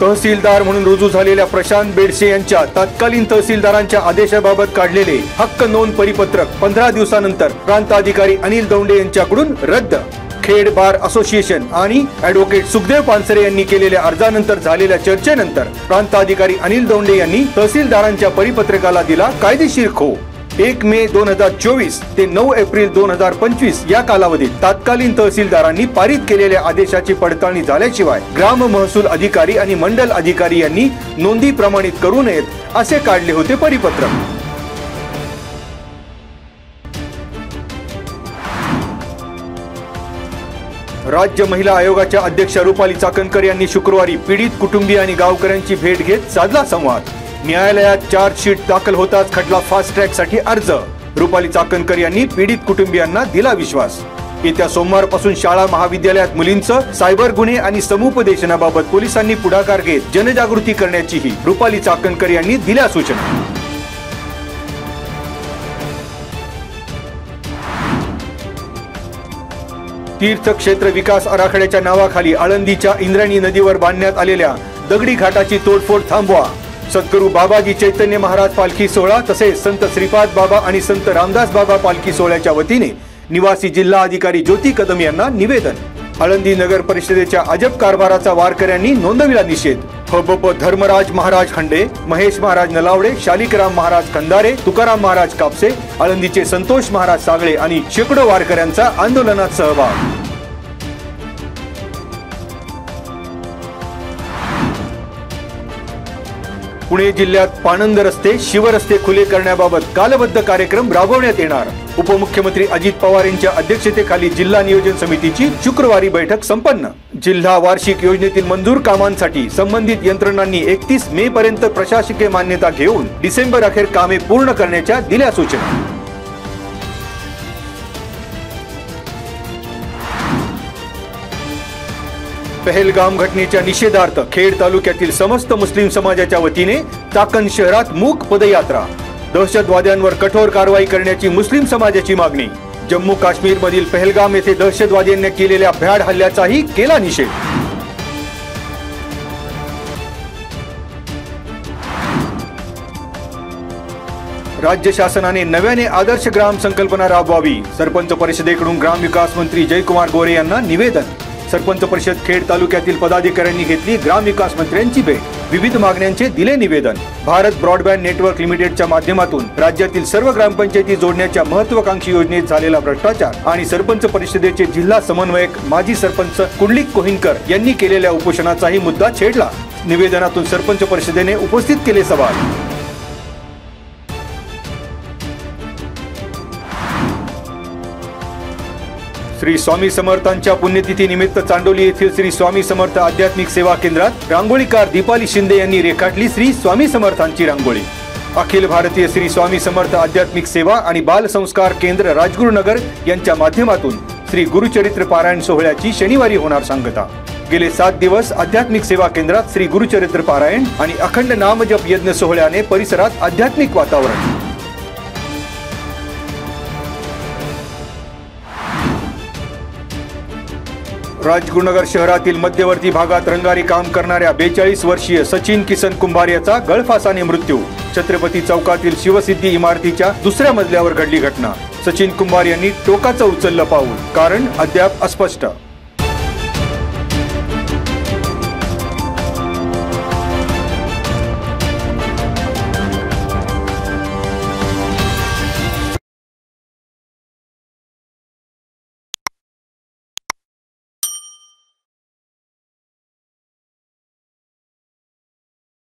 तहसीलदार म्हणून रुजू झालेल्या प्रशांत बेडसे यांच्या तत्कालीन तहसीलदारांच्या आदेशाबाबत काढलेले हक्क नोंद परिपत्रक 15 दिवसानंतर प्रांत अधिकारी अनिल दौंडे यांच्याकडून रद्द। खेड बार असोसिएशन आणि ॲडव्होकेट सुखदेव पानसरे यांनी केलेल्या अर्जानंतर झालेल्या चर्चेनंतर प्रांत अधिकारी अनिल दौंडे यांनी तहसीलदारांच्या परिपत्रकाला दिला कायदेशीर खो। 1 मे 2024 ते 9 एप्रिल 2025 या कालावधीत तत्कालीन तहसीलदारांनी पारित केलेल्या आदेशाची पडताळणी झाल्याशिवाय ग्राम महसूल अधिकारी आणि मंडल अधिकारी यांनी नोंदी प्रमाणित करू नयेत असे काढले होते परिपत्रक। राज्य महिला आयोगाच्या अध्यक्षा रुपाली चाकणकर यांनी शुक्रवारी पीडित कुटुंबीय आणि गावकऱ्यांची भेट घेत साधला संवाद। न्यायालयात चार्जशीट दाखल होताच खटला फास्ट ट्रॅक साठी अर्ज। रुपाली चाकणकर यांनी पीडित कुटुंबियांना दिला विश्वास। येत्या सोमवारपासून शाळा महाविद्यालयात मुलींचं सायबर गुन्हे आणि समुपदेशनाबाबत पोलिसांनी पुढाकार घेत जनजागृती करण्याचीही रुपाली चाकणकर यांनी दिल्या सूचना। तीर्थक्षेत्र विकास आराखड्याच्या नावाखाली आळंदीच्या इंद्रायणी नदीवर बांधण्यात आलेल्या दगडी घाटाची तोडफोड थांबवा। सद्गुरू बाबाजी चैतन्य महाराज पालखी सोहळा तसेच संत श्रीपाद बाबा आणि संत रामदास बाबा पालखी सोहळ्याच्या वतीने निवासी जिल्हा अधिकारी ज्योती कदम यांना निवेदन। आळंदी नगर परिषदेच्या अजब कारभाराचा वारकऱ्यांनी नोंदविला निषेध। हबप धर्मराज महाराज हंडे, महेश महाराज नलावडे, शालिकराम महाराज खंदारे, तुकाराम महाराज कापसे, आळंदीचे संतोष महाराज सागळे आणि शेकडो वारकऱ्यांचा आंदोलनात सहभाग। पुणे जिल्ह्यात पाणंद रस्ते, शिवरस्ते खुले करण्याबाबत कालबद्ध कार्यक्रम राबवण्यात येणार। उपमुख्यमंत्री अजित पवार यांच्या अध्यक्षतेखाली जिल्हा नियोजन समितीची शुक्रवारी बैठक संपन्न। जिल्हा वार्षिक योजनेतील मंजूर कामांसाठी संबंधित यंत्रणांनी 31 मे पर्यंत प्रशासकीय मान्यता घेऊन डिसेंबर अखेर कामे पूर्ण करण्याच्या दिल्या सूचना। पहलगाम घटनेच्या निषेधार्थ खेड तालुक्यातील समस्त मुस्लिम समाजाच्या वतीने चाकण शहरात मूक पदयात्रा। दहशतवाद्यांवर कठोर कारवाई करण्याची मुस्लिम समाजाची मागणी। जम्मू काश्मीर मधील पहलगाम येथे दहशतवाद्यांनी केलेल्या भ्याड हल्ल्याचाही केला निषेध। राज्य शासनाने नव्याने आदर्श ग्राम संकल्पना राबवावी। सरपंच परिषदेकडून ग्रामविकास मंत्री जयकुमार गोरे यांना निवेदन। सरपंच परिषद खेड तालुक्यातील पदाधिकाऱ्यांनी घेतली ग्रामविकास मंत्र्यांची भेट, विविध मागण्यांचे दिले निवेदन। भारत ब्रॉडबँड नेटवर्क लिमिटेडच्या माध्यमातून राज्यातील सर्व ग्रामपंचायती जोडण्याच्या महत्त्वाकांक्षी योजनेत झालेला भ्रष्टाचार आणि सरपंच परिषदेचे जिल्हा समन्वयक माजी सरपंच कुंडलिक कोहिनकर यांनी केलेल्या उपोषणाचाही मुद्दा छेडला। निवेदनातून सरपंच परिषदेने उपस्थित केले सवाल। श्री स्वामी समर्थांच्या पुण्यतिथी निमित्त चांडोली येथील श्री स्वामी समर्थ आध्यात्मिक सेवा केंद्रात रांगोळीकार दीपाली शिंदे यांनी रेखाटली श्री स्वामी समर्थांची रांगोळी। अखिल भारतीय श्री स्वामी समर्थ आध्यात्मिक सेवा आणि बाल संस्कार केंद्र राजगुरुनगर यांच्या माध्यमातून श्री गुरुचरित्र पारायण सोहळ्याची शनिवारी होणार सांगता। गेले 7 दिवस आध्यात्मिक सेवा केंद्रात श्री गुरुचरित्र पारायण आणि अखंड नामजप यज्ञ सोहळ्याने परिसरात आध्यात्मिक वातावरण। राजगुरुनगर शहरातील मध्यवर्ती भागात रंगारी काम करणाऱ्या 42 वर्षीय सचिन किसन कुंभार याचा गळफासाने मृत्यू। छत्रपती चौकातील शिवसिद्धी इमारतीच्या दुसऱ्या मजल्यावर घडली घटना। सचिन कुंभार यांनी टोकाचं उचललं पाऊल, कारण अद्याप अस्पष्ट।